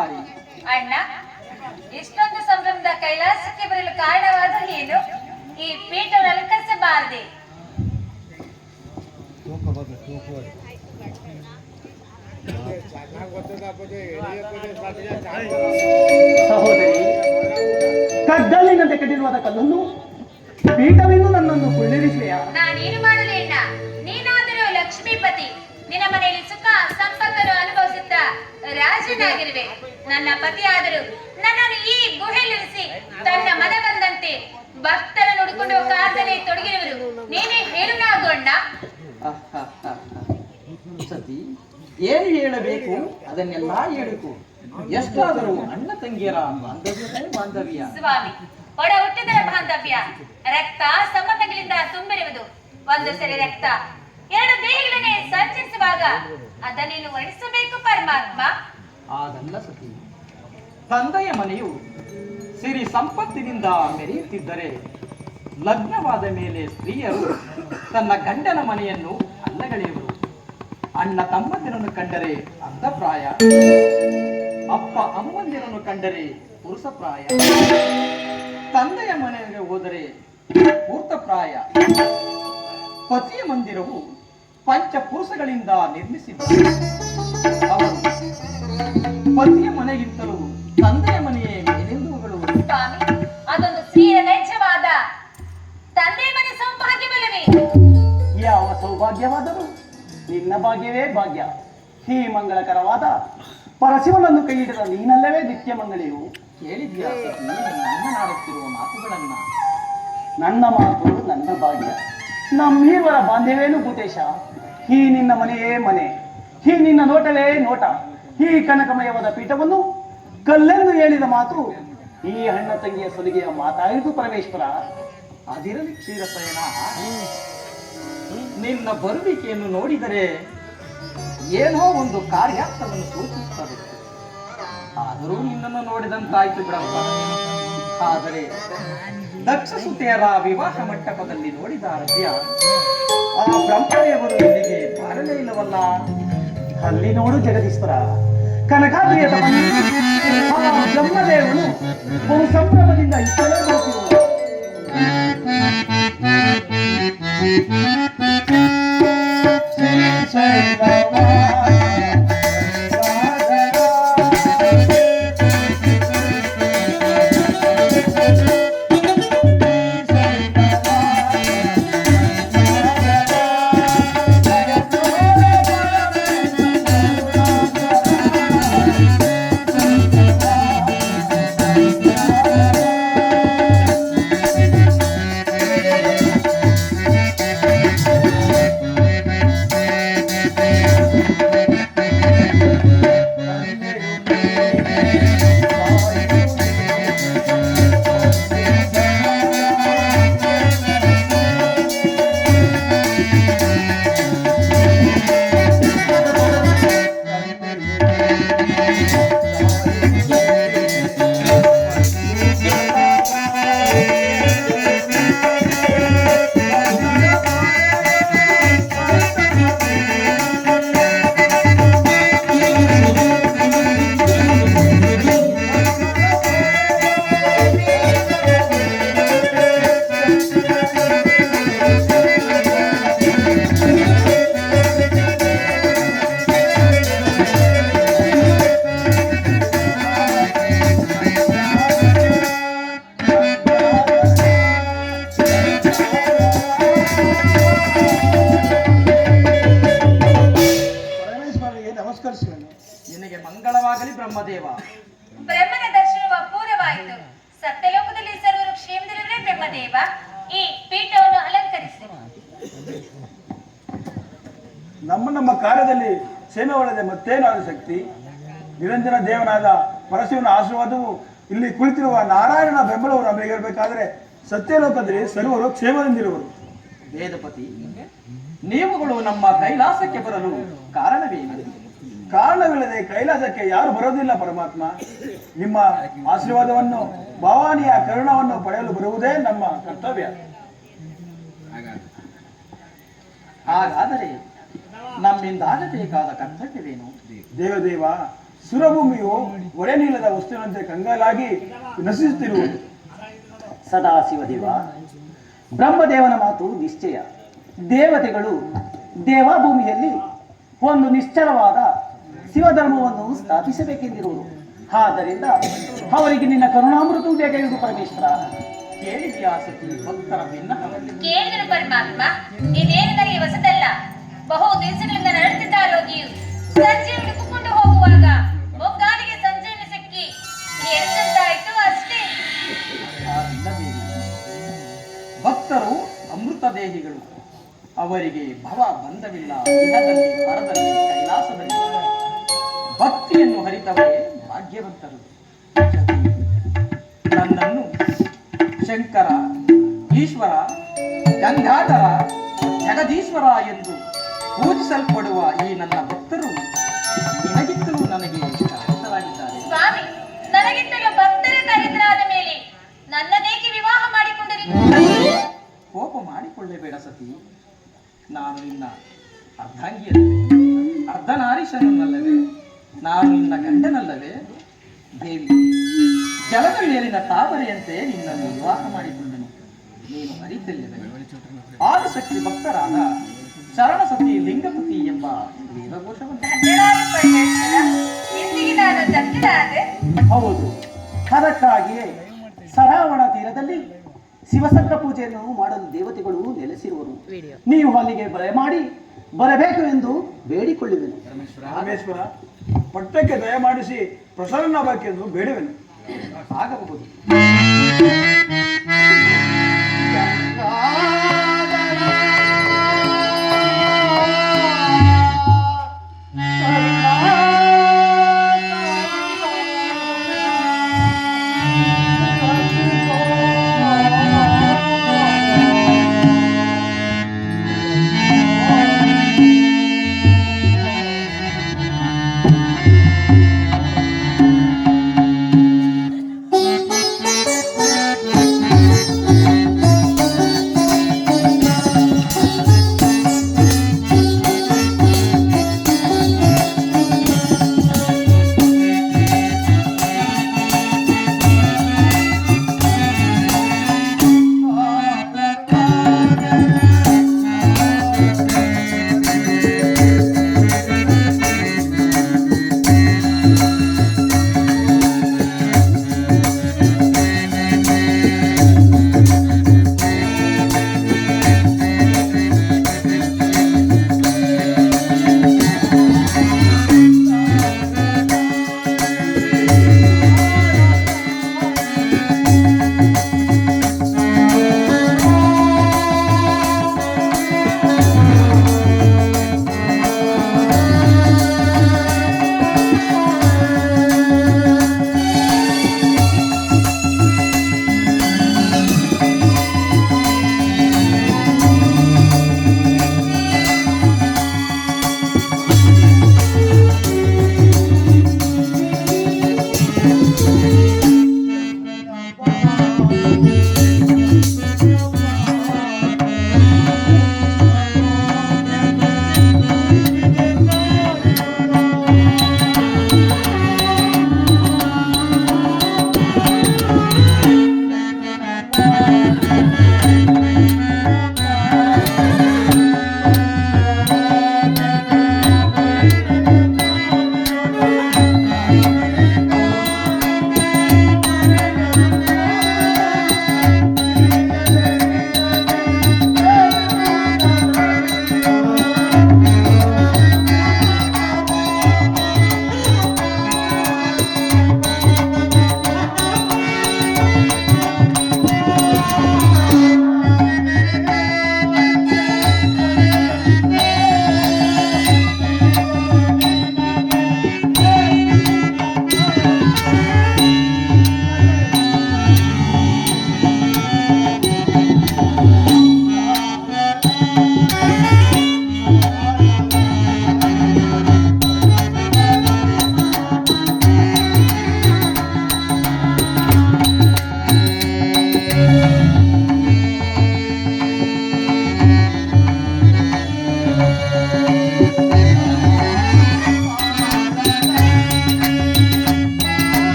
ಕುಮಾರಿ. ಅಣ್ಣ, ಇಷ್ಟೊಂದು ಸಂಭ್ರಮದ ಕೈಲಾಸಕ್ಕೆ ಬರಲು ಕಾರಣವಾದ ಏನು? ಈ ಪೀಠವನ್ನು ಅಲಂಕರಿಸಬಾರದೆ? ಸಹೋದರಿ, ಕಗ್ಗಲ್ಲಿನಂತೆ ಕಟ್ಟಿರುವಾದ ಕಲ್ಲನ್ನು ಪೀಠವೆಂದು ನನ್ನನ್ನು ಕುಳ್ಳಿರಿಸುವೆಯಾ? ನಾನೇನು ಮಾಡಲಿ ಅಣ್ಣ? ನೀನಾದರೂ ಲಕ್ಷ್ಮೀಪತಿ, ನಿನ್ನ ಮನೆಯಲ್ಲಿ ಸುಖ ಸಂಪತ್ತನ್ನು ಅನುಭವಿಸುತ್ತಾ ರಾಜನಾಗಿರುವೆ. ನನ್ನ ಪತಿಯಾದರೂ ನನ್ನನ್ನು ಈ ಗುಹೆಯಲ್ಲಿರಿಸಿ ತನ್ನ ಮನ ಬಂದಂತೆ ಭಕ್ತರ ನೋಡಿಕೊಂಡು ಕಾರ್ಯದಲ್ಲಿ ತೊಡಗಿರುವರು. ನೀನೇ ಹೇಳು ನಾಗೋಣ್ಣ. ಸತಿ, ಏನು ಹೇಳಬೇಕು ಅದನ್ನೆಲ್ಲ ಹೇಳಬೇಕು. ಎಷ್ಟಾದರೂ ಅಣ್ಣ ತಂಗಿಯರ ಬಾಂಧವ್ಯವೇ ಬಾಂಧವ್ಯ. ಸ್ವಾಮಿ, ಒಡ ಹುಟ್ಟಿದರ ಬಾಂಧವ್ಯ ರಕ್ತ ಸಂಬಂಧಗಳಿಂದ ತುಂಬಿರುವುದು. ಒಂದು ಸರಿ ರಕ್ತ ಎರಡು ದೇಹಗಳನ್ನೇ ಸಂಚರಿಸುವಾಗ ಅದನ್ನೇನು ವರ್ಣಿಸಬೇಕು ಪರಮಾತ್ಮ? ಅದಲ್ಲ ಸತಿ, ತಂದೆಯ ಮನೆಯು ಸಿರಿ ಸಂಪತ್ತಿನಿಂದ ಮೆರೆಯುತ್ತಿದ್ದರೆ ಲಗ್ನವಾದ ಮೇಲೆ ಸ್ತ್ರೀಯರು ತನ್ನ ಗಂಡನ ಮನೆಯನ್ನು ಅಲ್ಲಗಳೆಯುವರು. ಅಣ್ಣ ತಮ್ಮಂದಿರನ್ನು ಕಂಡರೆ ಅರ್ಧಪ್ರಾಯ, ಅಪ್ಪ ಅಮ್ಮಂದಿರನ್ನು ಕಂಡರೆ ಪುರುಷಪ್ರಾಯ, ತಂದೆಯ ಮನೆಗೆ ಹೋದರೆ ಪೂರ್ತಪ್ರಾಯ. ಪತಿಯ ಮಂದಿರವು ಪಂಚಪುರುಷಗಳಿಂದ ನಿರ್ಮಿಸಿದ್ದ ಅವರು ಪತಿಯ ಮನೆಗಿಂತಲೂ ತಂದೆಯ ಮನೆಯೇ ಮೇಲೆಂದುಗಳು. ಸ್ವಾಮಿ, ಅದೊಂದು ಸ್ತ್ರೀಯ ನೈಜವಾದ ತಂದೆ ಮನೆ ಸೌಭಾಗ್ಯವಲ್ಲವೇ? ಯಾವ ಸೌಭಾಗ್ಯವಾದರೂ ನಿನ್ನ ಭಾಗ್ಯವೇ ಭಾಗ್ಯ. ಈ ಮಂಗಳಕರವಾದ ಪರಶಿವನನ್ನು ಕೈ ಹಿಡಿದ ನೀನಲ್ಲವೇ ನಿತ್ಯ ಮಂಗಳಿಯು. ಕೇಳಿದ್ಯಾ ಸತಿ ನನ್ನ ನಾಡುತ್ತಿರುವ ಮಾತುಗಳನ್ನ? ನನ್ನ ಮಾತು ನನ್ನ ಭಾಗ್ಯ. ನಮ್ಮೀರ್ವರ ಬಾಂಧವೇನು ಭೂತೇಶ. ಈ ನಿನ್ನ ಮನೆಯೇ ಮನೆ, ಈ ನಿನ್ನ ನೋಟವೇ ನೋಟ. ಈ ಕನಕಮಯವಾದ ಪೀಠವನ್ನು ಕಲ್ಲೆಂದು ಹೇಳಿದ ಮಾತು ಈ ಅಣ್ಣ ತಂಗಿಯ ಸಲಿಗೆಯ ಮಾತಾಯಿತು ಪರಮೇಶ್ವರ. ಅದಿರಲಿ ಕ್ಷೀರಸಯನ, ನಿನ್ನ ಬರುವಿಕೆಯನ್ನು ನೋಡಿದರೆ ಏನೋ ಒಂದು ಕಾರ್ಯಾರ್ಥವನ್ನು ಸೂಚಿಸುತ್ತದೆ. ಆದರೂ ನಿನ್ನನ್ನು ನೋಡಿದಂತಾಯ್ತು ಬಿಡಪ್ಪ. ಆದರೆ ದಕ್ಷ ಸುತೆಯರ ವಿವಾಹ ಮಂಟಪದಲ್ಲಿ ನೋಡಿದ ರಜ್ಯ ಆ ಬ್ರಹ್ಮದೇವರು ಇಲ್ಲಿಗೆ ಬಾರಲೇ ಇಲ್ಲವಲ್ಲ? ಅಲ್ಲಿ ನೋಡು ಜಗದೀಶ್ವರ, ಕನಕಾದ್ರಿಯ ಬ್ರಹ್ಮದೇವನು ಬಹು ಸಂಭ್ರಮದಿಂದ ಇಷ್ಟಲೇ ಬರುತ್ತಿರುವುದು. ನಿನಗೆ ಮಂಗಳವಾಗಲಿ ಬ್ರಹ್ಮದೇವ. ಬ್ರಹ್ಮನ ದರ್ಶನವು ಅಪೂರ್ವವಾಯಿತು. ಸತ್ಯಲೋಕದಲ್ಲಿ ಸರ್ವರು ಕ್ಷೇಮದಲ್ಲಿರುವೇ ಬ್ರಹ್ಮದೇವ. ಈ ಪೀಠವನ್ನು ಅಲಂಕರಿಸಿ. ನಮ್ಮ ಕಾರ್ಯದಲ್ಲಿ ಸೇವೆ ಒಳಗೆ ಮತ್ತೇನಾದ ಶಕ್ತಿ? ನಿರಂಜನ ದೇವನಾದ ಪರಶಿವನ ಆಶೀರ್ವಾದವು ಇಲ್ಲಿ ಕುಳಿತಿರುವ ನಾರಾಯಣನ ಬೆಂಬಲವು ನಮಗೆ ಇರಬೇಕಾದ್ರೆ ಸತ್ಯಲೋಕದಲ್ಲಿ ಸರ್ವರು ಕ್ಷೇಮದಿಂದಿರುವರು. ವೇದಪತಿ, ನೀವುಗಳು ನಮ್ಮ ಕೈಲಾಸಕ್ಕೆ ಬರಲು ಕಾರಣವೇನು? ಕಾರಣವಿಲ್ಲದೆ ಕೈಲಾಸಕ್ಕೆ ಯಾರು ಬರೋದಿಲ್ಲ ಪರಮಾತ್ಮ. ನಿಮ್ಮ ಆಶೀರ್ವಾದವನ್ನು, ಭವಾನಿಯ ಕರುಣವನ್ನು ಪಡೆಯಲು ಬರುವುದೇ ನಮ್ಮ ಕರ್ತವ್ಯ. ಹಾಗಾದರೆ ನಮ್ಮಿಂದಾಗಬೇಕಾದ ಕರ್ತವ್ಯವೇನು? ದೇವದೇವ, ಸುರಭೂಮಿಯು ಒಡೆನೀಳದ ವಸ್ತುವಿನಂತೆ ಕಂಗಾಲಾಗಿ ನಶಿಸುತ್ತಿರುವುದು. ಸದಾ ಶಿವದೇವ, ಬ್ರಹ್ಮದೇವನ ಮಾತು ನಿಶ್ಚಯ. ದೇವತೆಗಳು ದೇವಭೂಮಿಯಲ್ಲಿ ಒಂದು ನಿಶ್ಚಲವಾದ ಶಿವಧರ್ಮವನ್ನು ಸ್ಥಾಪಿಸಬೇಕೆಂದಿರುವುದು. ಆದ್ದರಿಂದ ಅವರಿಗೆ ನಿನ್ನ ಕರುಣಾಮೃತವು ಬೇಕಾಗಿರುವುದು ಪರಮೇಶ್ವರ. ಕೇಳಿದ್ಯಾ ಸತಿ ಭಕ್ತರ ಭಿನ್ನಹವನ್ನು? ಕೇಳಿದರು ಪರಮಾತ್ಮ, ಇದೇನು ನನಗೆ ಹೊಸದಲ್ಲ. ಬಹು ದಿವಸಗಳಿಂದ ನಡೆಯುತ್ತಿದ್ದ ರೋಗಿಯು ಸಂಜೆ ಹುಡುಕಿಕೊಂಡು ಹೋಗುವಾಗ ಮೊಗ್ಗಾಲಿಗೆ ಸಂಜೆಯನ್ನು ಸಿಕ್ಕಿ ಎಂತಾಯ್ತು ಅಷ್ಟೇ. ಇಲ್ಲದೇವಿ, ಭಕ್ತರು ಅಮೃತ ದೇಹಿಗಳು. ಅವರಿಗೆ ಭವ ಬಂಧವಿಲ್ಲ. ಇಹದಲ್ಲಿ, ಪರದಲ್ಲಿ, ಕೈಲಾಸದಲ್ಲಿ ಭಕ್ತಿಯನ್ನು ಹರಿತವರೇ ಭಾಗ್ಯವಂತರು. ನನ್ನನ್ನು ಶಂಕರ, ಈಶ್ವರ, ಗಂಗಾಧರ, ಜಗದೀಶ್ವರ ಎಂದು ಪೂಜಿಸಲ್ಪಡುವ ಈ ನನ್ನ ಭಕ್ತರು ನಿನಗಿಂತಲೂ ನನಗೆ ಇಷ್ಟವಾಗಿದ್ದಾರೆ. ಸ್ವಾಮಿ, ನನಗಿಂತಲೂ ಭಕ್ತರ ಕರೆತರಾದ ಮೇಲೆ ನನ್ನದೇಕೆ ವಿವಾಹ ಮಾಡಿಕೊಂಡಿರಿ? ಕೋಪ ಮಾಡಿಕೊಳ್ಳಬೇಡ ಸತಿ. ನಾನು ನಿನ್ನ ಅರ್ಧಾಂಗಿಯಲ್ಲವೇ? ಅರ್ಧನಾರೀಶನಲ್ಲವೇ? ನಾನು ನಿನ್ನ ಗಂಡನಲ್ಲವೇ? ದೇವಿ, ಜಲದ ಮೇಲಿನ ತಾವರೆಯಂತೆ ನಿನ್ನನ್ನು ವಿವಾಹ ಮಾಡಿಕೊಂಡನು. ನೀನು ಅರಿತಿಲ್ಲವೇ? ಆದಿಶಕ್ತಿ ಭಕ್ತರಾದ ಶರಣಸತಿ ಲಿಂಗಪತಿ ಎಂಬ ವೇದಘೋಷವನ್ನು. ಧನ್ಯರಾದ ಪರಮೇಶ್ವರ, ಇಂದಿಗೆ ನಾನು ಧನ್ಯರಾದೆ. ಹೌದು, ಅದಕ್ಕಾಗಿಯೇ ಸರಾವಣ ತೀರದಲ್ಲಿ ಶಿವಸಂಗ ಪೂಜೆಯನ್ನು ಮಾಡಲು ದೇವತೆಗಳು ನೆಲೆಸಿರುವರು. ನೀವು ಅಲ್ಲಿಗೆ ಬರಮಾಡಿ ಬರಬೇಕು ಎಂದು ಬೇಡಿಕೊಳ್ಳುವೆನು. ರಾಮೇಶ್ವರ, ಪಟ್ಟಕ್ಕೆ ದಯಮಾಡಿಸಿ ಪ್ರಸನ್ನವಾಕ್ಯೆಂದು ಬೇಡುವೆನು. ಆಗಬಹುದು.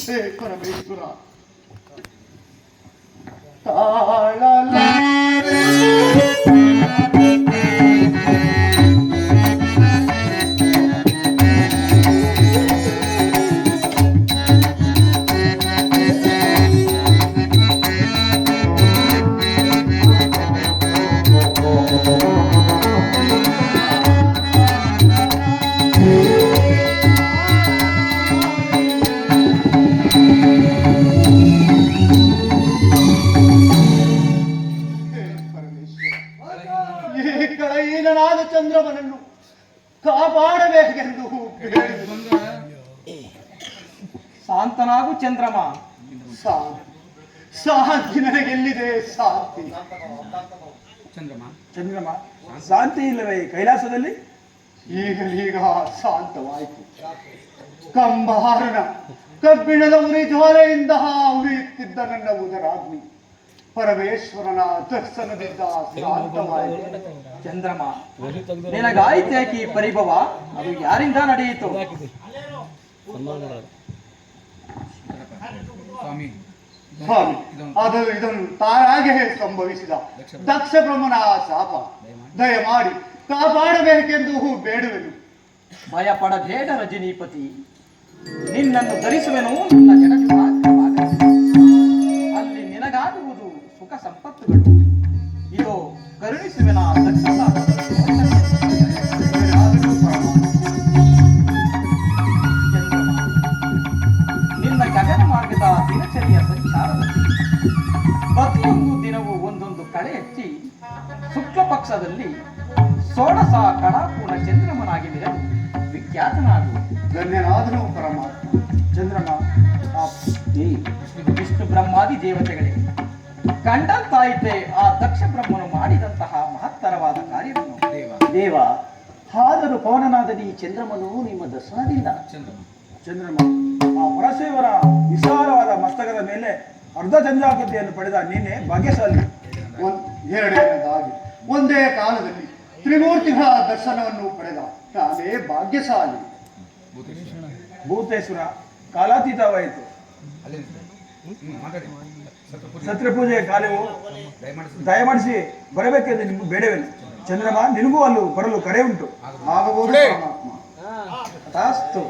ಹೇ ಪರಮೇಶ್ವರ ತಾಳಲಾರೆ. ಈ ಕಳಹೀನನಾದ ಚಂದ್ರಮನನ್ನು ಕಾಪಾಡಬೇಕೆಂದು ಬೇಡಿದೆನು. ಶಾಂತನಾಗು ಚಂದ್ರಮ. ಶಾಂತಿ ನನಗೆಲ್ಲಿದೆ ಶಾಂತಿ? ಚಂದ್ರಮ, ಶಾಂತಿ ಇಲ್ಲವೇ ಈ ಕೈಲಾಸದಲ್ಲಿ? ಈಗ ಶಾಂತವಾಯಿತು. ಕಂಬಹಾರನ ಕಬ್ಬಿಣದ ಉರಿ ಜ್ವಾಲೆಯಿಂದ ಉರಿಯುತ್ತಿದ್ದ ನನ್ನ ಉದರಾಗ್ನಿ ಪರಮೇಶ್ವರನ ದರ್ಶನದಿಂದ ಶಾಂತವಾಯಿತು. ಚಂದ್ರಮ, ನಿನಗಾಯ್ತೇಕಿ ಪರಿಭವ? ಅದು ಯಾರಿಂದ ನಡೆಯಿತು? ಸ್ವಾಮಿ, ಅದು ಇದನ್ನು ತಾನಾಗೆ ಸಂಭವಿಸಿದ ದಕ್ಷ ಬ್ರಹ್ಮನ ಶಾಪ. ದಯಮಾಡಿ ಕಾಪಾಡಬೇಕೆಂದು ಬೇಡುವೆನು. ಭಯಪಡಬೇಡ ರಜನೀಪತಿ, ನಿನ್ನನ್ನು ಧರಿಸುವೆನು ನನ್ನ ಜಡಜಾತ್ರವಾಗಲಿ. ಅಲ್ಲಿ ನಿನಗಾಗುವುದು ಸುಖ ಸಂಪತ್ತುಗಳು. ಇದು ಕರುಣಿಸುವೆನ ದಕ್ಷ ನಿನ್ನ ಗಗನ ಮಾರ್ಗದ ದಿನಚರಿಯ ಸಂಚಾರದಲ್ಲಿ ಪ್ರತಿಯೊಂದು ದಿನವೂ ಒಂದೊಂದು ಕಳೆ ಹಚ್ಚಿ ಶುಕ್ಲ ಪಕ್ಷದಲ್ಲಿ ಷೋಡಶ ಕಡಾಪೂರ್ಣ ಚಂದ್ರಮನಾಗಿ ಮೆರೆದು ವಿಖ್ಯಾತನಾಗು. ಧನ್ಯನಾದನು ಪರಮಾತ್ಮ. ಚಂದ್ರಮ, ಈ ವಿಷ್ಣು ಬ್ರಹ್ಮಾದಿ ದೇವತೆಗಳೇ, ಕಂಡಂತಾಯಿತೆ ಆ ದಕ್ಷ ಬ್ರಹ್ಮನು ಮಾಡಿದಂತಹ ಮಹತ್ತರವಾದ ಕಾರ್ಯವನ್ನು. ದೇವ, ಆದರೂ ಪವನನಾದ ಈ ಚಂದ್ರಮನು ನಿಮ್ಮ ದರ್ಶನದಿಂದ. ಚಂದ್ರಮ, ಆ ಪರಶಿವರ ವಿಶಾಲವಾದ ಮಸ್ತಕದ ಮೇಲೆ ಅರ್ಧ ಚಂದ್ರಾಕೃತಿಯನ್ನು ಪಡೆದ ನೀನೆ ಭಾಗ್ಯಶಾಲಿ. ಎರಡನೇದಾಗಿ ಒಂದೇ ಕಾಲದಲ್ಲಿ ತ್ರಿಮೂರ್ತಿಗಳ ದರ್ಶನವನ್ನು ಪಡೆದ ನಾನೇ ಭಾಗ್ಯಶಾಲಿ. ಭೂತೇಶ್ವರ, ಕಾಲಾತೀತವಾಯಿತು. ಸತ್ರಪೂಜೆಯ ಕಾಲವು ದಯಮಾಡಿಸಿ ಬರಬೇಕೆಂದು ನಿಮ್ಗೆ ಬೇಡವೇನು? ಚಂದ್ರಮ, ನಿನಗೂ ಅಲ್ಲೂ ಬರಲು ಕರೆ ಉಂಟು. ಆಗಬಹುದು ಪರಮಾತ್ಮ. ತಥಾಸ್ತು.